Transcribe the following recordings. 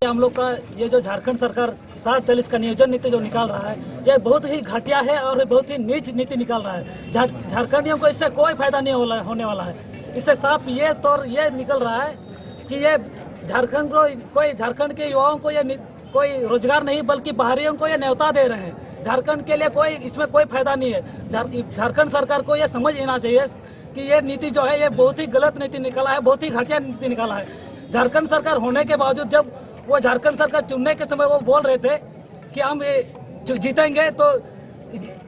हम लोग का ये जो झारखंड सरकार 60-40 का नियोजन नीति जो निकाल रहा है, ये बहुत ही घटिया है और बहुत ही नीच नीति निकाल रहा है। झारखंडियों को इससे कोई फायदा नहीं होने वाला है। इससे साफ ये निकल रहा है कि ये झारखंड के युवाओं को ये कोई रोजगार नहीं बल्कि बाहरियों को ये न्योता दे रहे हैं। झारखंड के लिए इसमें कोई फायदा नहीं है। झारखंड सरकार को ये समझ लेना चाहिए कि ये नीति जो है ये बहुत ही गलत नीति निकाला है, बहुत ही घटिया नीति निकाला है। झारखंड सरकार होने के बावजूद जब वो झारखंड सरकार चुनने के समय वो बोल रहे थे कि हम ये जीतेंगे तो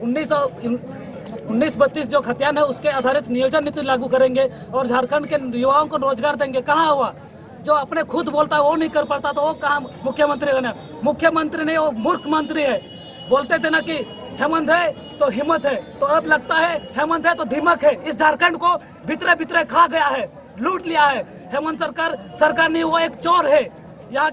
1932 जो खतियान है उसके आधारित नियोजन नीति लागू करेंगे और झारखंड के युवाओं को रोजगार देंगे। कहाँ हुआ? जो अपने खुद बोलता है वो नहीं कर पाता तो वो कहाँ मुख्यमंत्री बने? मुख्यमंत्री नहीं, वो मूर्ख मंत्री है। बोलते थे ना कि हेमंत है तो हिम्मत है, तो अब लगता है हेमंत है तो दिमाग है। इस झारखंड को भीतरे खा गया है, लूट लिया है। हेमंत सरकार नहीं, वो एक चोर है। यहाँ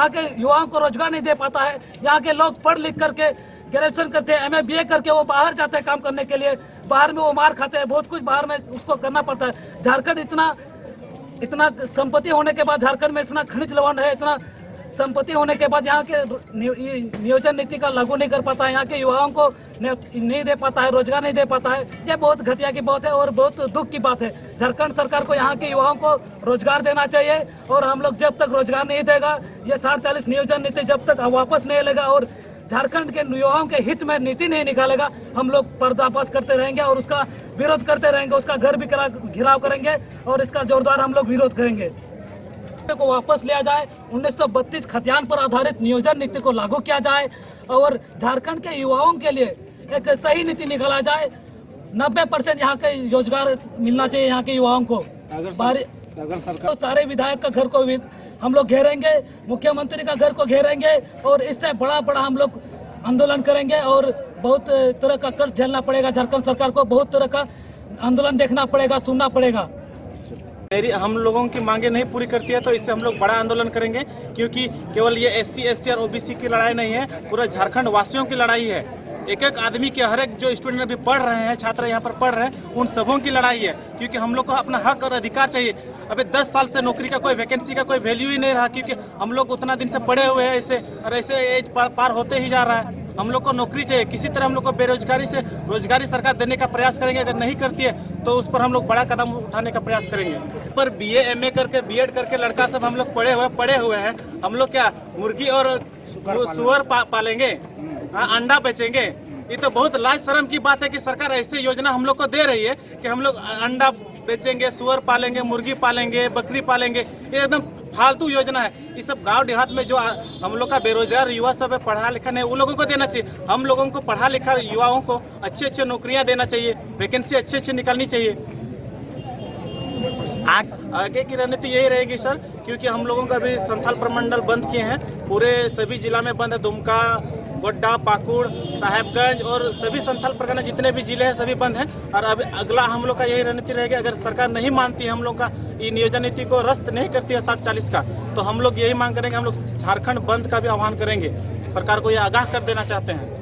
के युवाओं को रोजगार नहीं दे पाता है। यहाँ के लोग पढ़ लिख करके ग्रेजुएशन करते हैं, MA BA करके वो बाहर जाते हैं काम करने के लिए। बाहर में वो मार खाते हैं, बहुत कुछ बाहर में उसको करना पड़ता है। झारखंड इतना संपत्ति होने के बाद, झारखंड में इतना खनिज लवण है, इतना संपत्ति होने के बाद यहाँ के नियोजन नीति का लागू नहीं कर पाता है। यहाँ के युवाओं को नहीं दे पाता है, रोजगार नहीं दे पाता है। ये बहुत घटिया की बात है और बहुत दुख की बात है। झारखंड सरकार को यहाँ के युवाओं को रोजगार देना चाहिए और हम लोग जब तक रोजगार नहीं देगा, ये 60-40 नियोजन नीति जब तक वापस नहीं लेगा और झारखंड के युवाओं के हित में नीति नहीं निकालेगा, हम लोग पर्दाफाश करते रहेंगे और उसका विरोध करते रहेंगे। उसका घर भी घिराव करेंगे और इसका जोरदार हम लोग विरोध करेंगे। को वापस लिया जाए, 1932 खतियान पर आधारित नियोजन नीति को लागू किया जाए और झारखंड के युवाओं के लिए एक सही नीति निकाला जाए। 90% यहाँ के रोजगार मिलना चाहिए यहाँ के युवाओं को। अगर सरकार तो सारे विधायक का घर को भी हम लोग घेरेंगे, मुख्यमंत्री का घर को घेरेंगे और इससे बड़ा हम लोग आंदोलन करेंगे और बहुत तरह का कष्ट झेलना पड़ेगा। झारखंड सरकार को बहुत तरह का आंदोलन देखना पड़ेगा, सुनना पड़ेगा। हम लोगों की मांगे नहीं पूरी करती है तो इससे हम लोग बड़ा आंदोलन करेंगे, क्योंकि केवल ये SC ST और OBC की लड़ाई नहीं है, पूरा झारखंड वासियों की लड़ाई है। एक आदमी के, हर एक जो स्टूडेंट अभी पढ़ रहे हैं, छात्र यहाँ पर पढ़ रहे हैं, उन सबों की लड़ाई है। क्योंकि हम लोग को अपना हक और अधिकार चाहिए। अभी 10 साल से नौकरी का कोई वैकेंसी का कोई वैल्यू ही नहीं रहा, क्योंकि हम लोग उतना दिन से पढ़े हुए हैं ऐसे एज पार होते ही जा रहा है। हम लोग को नौकरी चाहिए। किसी तरह हम लोग को बेरोजगारी से रोजगारी सरकार देने का प्रयास करेंगे। अगर नहीं करती है तो उस पर हम लोग बड़ा कदम उठाने का प्रयास करेंगे। पर BA MA करके B.Ed करके लड़का सब हम लोग पढ़े हुए हैं। हम लोग क्या मुर्गी और सुअर पालेंगे, अंडा बेचेंगे? ये तो बहुत लाज शर्म की बात है कि सरकार ऐसी योजना हम लोग को दे रही है कि हम लोग अंडा बेचेंगे, सुअर पालेंगे, मुर्गी पालेंगे, बकरी पालेंगे। ये एकदम फालतू योजना है। ये सब गांव देहात में जो हम लोग का बेरोजगार युवा सब है, पढ़ा लिखा नहीं, वो लोगों को देना चाहिए। हम लोगों को पढ़ा लिखा युवाओं को अच्छे नौकरियां देना चाहिए, वैकेंसी अच्छी निकालनी चाहिए। आगे की रणनीति यही रहेगी सर, क्योंकि हम लोगों का भी संथाल प्रमंडल बंद किए हैं। पूरे सभी जिला में बंद है। दुमका, गोड्डा, पाकुड़, साहेबगंज और सभी संथाल परगना जितने भी जिले हैं सभी बंद हैं। और अब अगला हम लोग का यही रणनीति रहेगा। अगर सरकार नहीं मानती है, हम लोग का ये नियोजन नीति को रद्द नहीं करती है 60-40 का, तो हम लोग यही मांग करेंगे। हम लोग झारखंड बंद का भी आह्वान करेंगे। सरकार को ये आगाह कर देना चाहते हैं।